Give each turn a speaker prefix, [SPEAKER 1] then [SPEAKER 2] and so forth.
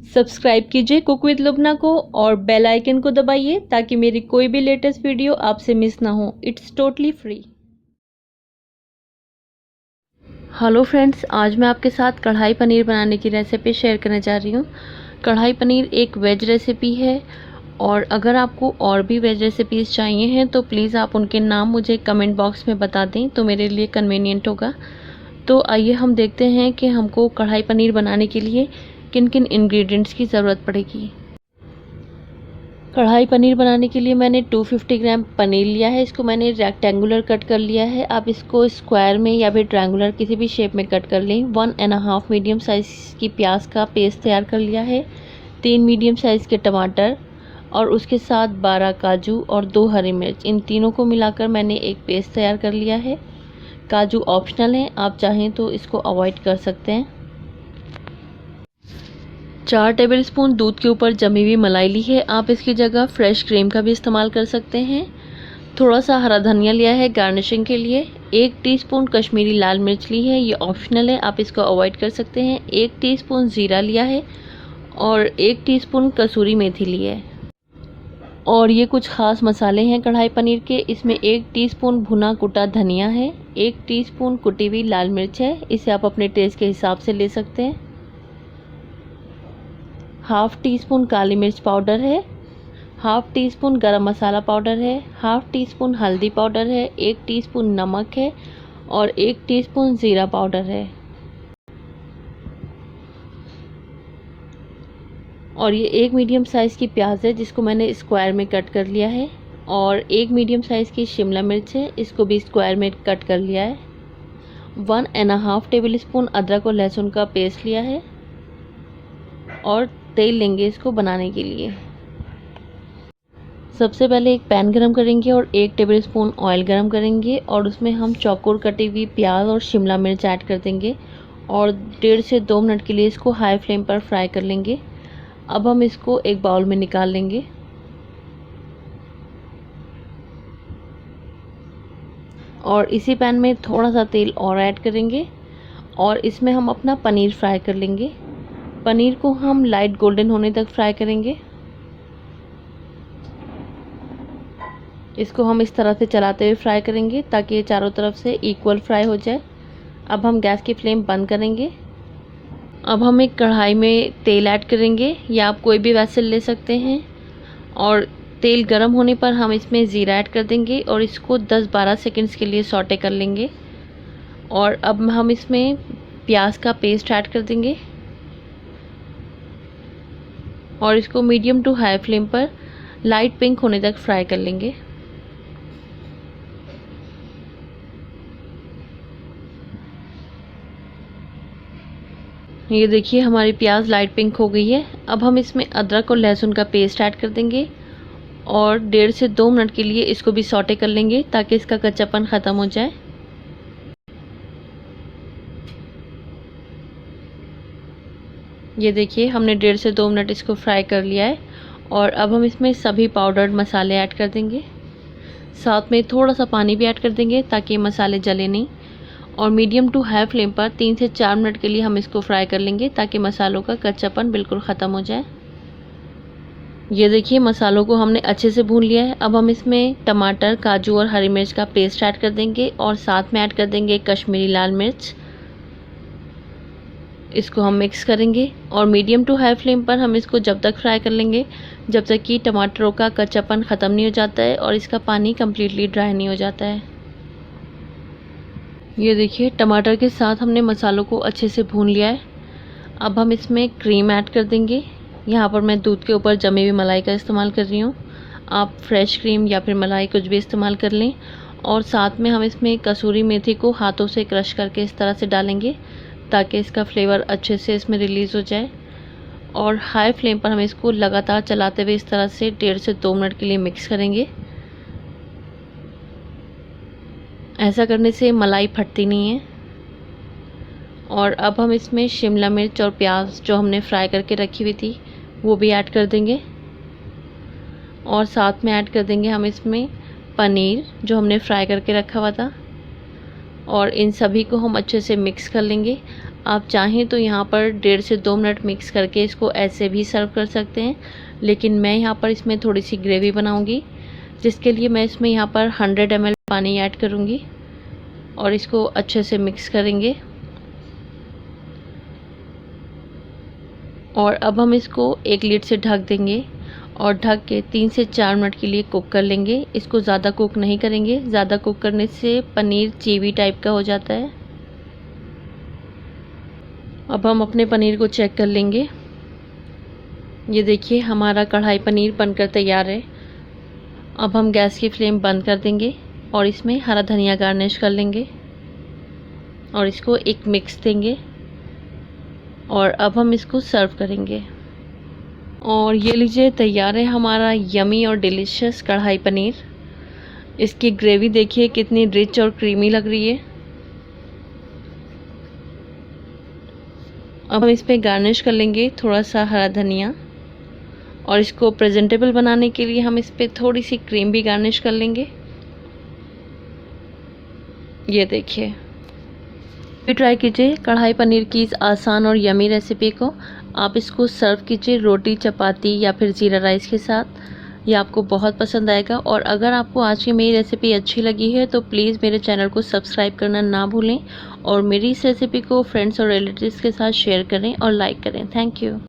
[SPEAKER 1] Subscribe कीजिए cook with लुब्ना को और बेल आइकन को दबाइए ताकि मेरी कोई भी लेटेस्ट वीडियो आपसे मिस ना हो। It's totally free. Hello friends, आज मैं आपके साथ कढ़ाई पनीर बनाने की रेसिपी शेयर करने जा रही हूँ। कढ़ाई पनीर एक वेज रेसिपी है और अगर आपको और भी वेज रेसिपीज़ चाहिए हैं तो प्लीज़ आप उनके नाम मुझे कमेंट बॉक्स में बता दें तो मेरे लिए कन्वीनियंट होगा। तो आइए हम देखते हैं कि हमको कढ़ाई पनीर बनाने के लिए किन किन इंग्रेडिएंट्स की ज़रूरत पड़ेगी। कढ़ाई पनीर बनाने के लिए मैंने 250 ग्राम पनीर लिया है। इसको मैंने रेक्टेंगुलर कट कर लिया है। आप इसको स्क्वायर में या फिर ट्रायंगुलर किसी भी शेप में कट कर लें। 1.5 मीडियम साइज़ की प्याज का पेस्ट तैयार कर लिया है। 3 मीडियम साइज़ के टमाटर और उसके साथ 12 काजू और 2 हरी मिर्च, इन तीनों को मिलाकर मैंने एक पेस्ट तैयार कर लिया है। काजू ऑप्शनल हैं, आप चाहें तो इसको अवॉइड कर सकते हैं। 4 टेबलस्पून दूध के ऊपर जमी हुई मलाई ली है। आप इसकी जगह फ्रेश क्रीम का भी इस्तेमाल कर सकते हैं। थोड़ा सा हरा धनिया लिया है गार्निशिंग के लिए। 1 टीस्पून कश्मीरी लाल मिर्च ली है, ये ऑप्शनल है, आप इसको अवॉइड कर सकते हैं। 1 टीस्पून ज़ीरा लिया है और 1 टीस्पून कसूरी मेथी ली है। और ये कुछ ख़ास मसाले हैं कढ़ाई पनीर के। इसमें 1 टीस्पून भुना कुटा धनिया है, 1 टीस्पून कुटी हुई लाल मिर्च है, इसे आप अपने टेस्ट के हिसाब से ले सकते हैं। हाफ़ टीस्पून काली मिर्च पाउडर है, हाफ़ टीस्पून गरम मसाला पाउडर है, हाफ़ टीस्पून हल्दी पाउडर है, 1 टीस्पून नमक है और 1 टीस्पून ज़ीरा पाउडर है। और ये 1 मीडियम साइज़ की प्याज है जिसको मैंने स्क्वायर में कट कर लिया है। और 1 मीडियम साइज़ की शिमला मिर्च है, इसको भी स्क्वायर में कट कर लिया है। 1.5 टेबलस्पून अदरक और लहसुन का पेस्ट लिया है और तेल लेंगे इसको बनाने के लिए। सबसे पहले एक पैन गरम करेंगे और 1 टेबलस्पून ऑयल गरम करेंगे और उसमें हम चौकोर कटी हुई प्याज और शिमला मिर्च ऐड कर देंगे और 1.5 से 2 मिनट के लिए इसको हाई फ्लेम पर फ्राई कर लेंगे। अब हम इसको एक बाउल में निकाल लेंगे। और इसी पैन में थोड़ा सा तेल और ऐड करेंगे और इसमें हम अपना पनीर फ्राई कर लेंगे। पनीर को हम लाइट गोल्डन होने तक फ्राई करेंगे। इसको हम इस तरह से चलाते हुए फ्राई करेंगे ताकि ये चारों तरफ से इक्वल फ्राई हो जाए। अब हम गैस की फ्लेम बंद करेंगे। अब हम एक कढ़ाई में तेल ऐड करेंगे या आप कोई भी वेसल ले सकते हैं और तेल गर्म होने पर हम इसमें ज़ीरा ऐड कर देंगे और इसको 10-12 सेकंड्स के लिए सौटे कर लेंगे। और अब हम इसमें प्याज का पेस्ट ऐड कर देंगे और इसको मीडियम टू हाई फ्लेम पर लाइट पिंक होने तक फ्राई कर लेंगे। ये देखिए हमारी प्याज लाइट पिंक हो गई है। अब हम इसमें अदरक और लहसुन का पेस्ट ऐड कर देंगे और 1.5 से 2 मिनट के लिए इसको भी सौटे कर लेंगे ताकि इसका कच्चापन ख़त्म हो जाए। ये देखिए हमने 1.5 से 2 मिनट इसको फ्राई कर लिया है और अब हम इसमें सभी पाउडर्ड मसाले ऐड कर देंगे। साथ में थोड़ा सा पानी भी ऐड कर देंगे ताकि मसाले जले नहीं। और मीडियम टू हाई फ्लेम पर 3 से 4 मिनट के लिए हम इसको फ्राई कर लेंगे ताकि मसालों का कच्चापन बिल्कुल ख़त्म हो जाए। ये देखिए मसालों को हमने अच्छे से भून लिया है। अब हम इसमें टमाटर, काजू और हरी मिर्च का पेस्ट ऐड कर देंगे और साथ में ऐड कर देंगे कश्मीरी लाल मिर्च। इसको हम मिक्स करेंगे और मीडियम टू हाई फ्लेम पर हम इसको जब तक फ्राई कर लेंगे जब तक कि टमाटरों का कच्चापन ख़त्म नहीं हो जाता है और इसका पानी कम्प्लीटली ड्राई नहीं हो जाता है। ये देखिए टमाटर के साथ हमने मसालों को अच्छे से भून लिया है। अब हम इसमें क्रीम ऐड कर देंगे। यहाँ पर मैं दूध के ऊपर जमी हुई मलाई का इस्तेमाल कर रही हूँ, आप फ्रेश क्रीम या फिर मलाई कुछ भी इस्तेमाल कर लें। और साथ में हम इसमें कसूरी मेथी को हाथों से क्रश करके इस तरह से डालेंगे ताकि इसका फ्लेवर अच्छे से इसमें रिलीज़ हो जाए। और हाई फ्लेम पर हम इसको लगातार चलाते हुए इस तरह से 1.5 से 2 मिनट के लिए मिक्स करेंगे। ऐसा करने से मलाई फटती नहीं है। और अब हम इसमें शिमला मिर्च और प्याज जो हमने फ्राई करके रखी हुई थी वो भी ऐड कर देंगे और साथ में ऐड कर देंगे हम इसमें पनीर जो हमने फ्राई करके रखा हुआ था और इन सभी को हम अच्छे से मिक्स कर लेंगे। आप चाहें तो यहाँ पर 1.5 से 2 मिनट मिक्स करके इसको ऐसे भी सर्व कर सकते हैं, लेकिन मैं यहाँ पर इसमें थोड़ी सी ग्रेवी बनाऊँगी, जिसके लिए मैं इसमें यहाँ पर 100 ml पानी ऐड करूँगी और इसको अच्छे से मिक्स करेंगे। और अब हम इसको एक लिड से ढक देंगे और ढक के 3 से 4 मिनट के लिए कुक कर लेंगे। इसको ज़्यादा कुक नहीं करेंगे, ज़्यादा कुक करने से पनीर चीवी टाइप का हो जाता है। अब हम अपने पनीर को चेक कर लेंगे। ये देखिए हमारा कढ़ाई पनीर बनकर तैयार है। अब हम गैस की फ्लेम बंद कर देंगे और इसमें हरा धनिया गार्निश कर लेंगे और इसको एक मिक्स देंगे और अब हम इसको सर्व करेंगे। और ये लीजिए तैयार है हमारा यमी और डिलीशियस कढ़ाई पनीर। इसकी ग्रेवी देखिए कितनी रिच और क्रीमी लग रही है। अब हम इस पे गार्निश कर लेंगे थोड़ा सा हरा धनिया और इसको प्रेजेंटेबल बनाने के लिए हम इस पे थोड़ी सी क्रीम भी गार्निश कर लेंगे। ये देखिए, भी ट्राई कीजिए कढ़ाई पनीर की इस आसान और यमी रेसिपी को। आप इसको सर्व कीजिए रोटी, चपाती या फिर ज़ीरा राइस के साथ, ये आपको बहुत पसंद आएगा। और अगर आपको आज की मेरी रेसिपी अच्छी लगी है तो प्लीज़ मेरे चैनल को सब्सक्राइब करना ना भूलें और मेरी इस रेसिपी को फ्रेंड्स और रिलेटिव्स के साथ शेयर करें और लाइक करें। Thank you.